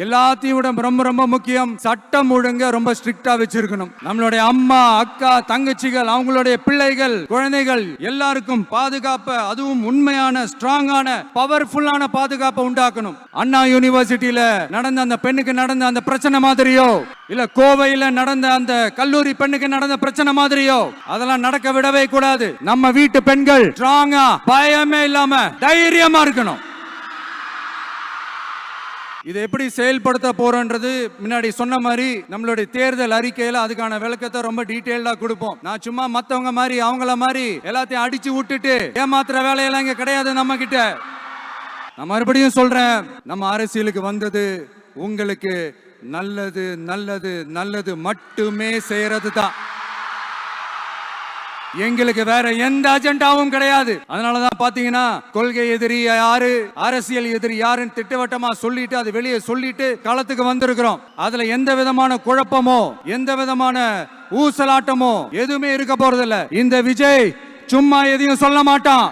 எல்லாத்தையும் விட ரொம்ப ரொம்ப முக்கியம், சட்டம் ஒழுங்க ரொம்ப ஸ்ட்ரிக்டா வச்சிருக்கணும். நம்மளுடைய அம்மா, அக்கா, தங்கச்சிகள், அவங்களுடைய பிள்ளைகள், குழந்தைகள் எல்லாருக்கும் பாதுகாப்பை, அதுவும் உண்மையான ஸ்ட்ராங்கான பவர்ஃபுல்லான பாதுகாப்பை உண்டாக்கணும். அண்ணா யூனிவர்சிட்டியில நடந்த அந்த பெண்ணுக்கு நடந்த அந்த பிரச்சனை மாதிரியோ, இல்ல கோவையில நடந்த அந்த கல்லூரி பெண்ணுக்கு நடந்த பிரச்சனை மாதிரியோ அதெல்லாம் நடக்க விடவே கூடாது. நம்ம வீட்டு பெண்கள் ஸ்ட்ராங்கா, பயமே இல்லாம தைரியமா இருக்கணும். இதை எப்படி செயல்படுத்த போறோன்றது முன்னாடி சொன்ன மாதிரி நம்மளுடைய தேர்தல் அறிக்கையில அதுக்கான விளக்கத்தை ரொம்ப டீடைல்டா கொடுப்போம். நான் சும்மா மத்தவங்க மாதிரி அவங்கள மாதிரி எல்லாத்தையும் அடிச்சு விட்டுட்டு ஏமாத்துற வேலையெல்லாம் இங்க கிடையாது நம்ம கிட்ட. நான் மறுபடியும் சொல்றேன், நம்ம அரசியலுக்கு வந்தது உங்களுக்கு நல்லது நல்லது நல்லது மட்டுமே செய்யறது தான். எங்களுக்கு வேற எந்த அஜெண்டாவும் கிடையாது. அதனாலதான் பாத்தீங்கன்னா கொள்கை எதிரி யாரு, அரசியல் எதிரி யாருன்னு திட்டவட்டமா சொல்லிட்டு அது வெளியே சொல்லிட்டு களத்துக்கு வந்திருக்கிறோம். அதுல எந்த விதமான குழப்பமோ எந்த விதமான ஊசலாட்டமோ எதுவுமே இருக்க போறதில்ல. இந்த விஜய் சும்மா எதையும் சொல்ல மாட்டான்.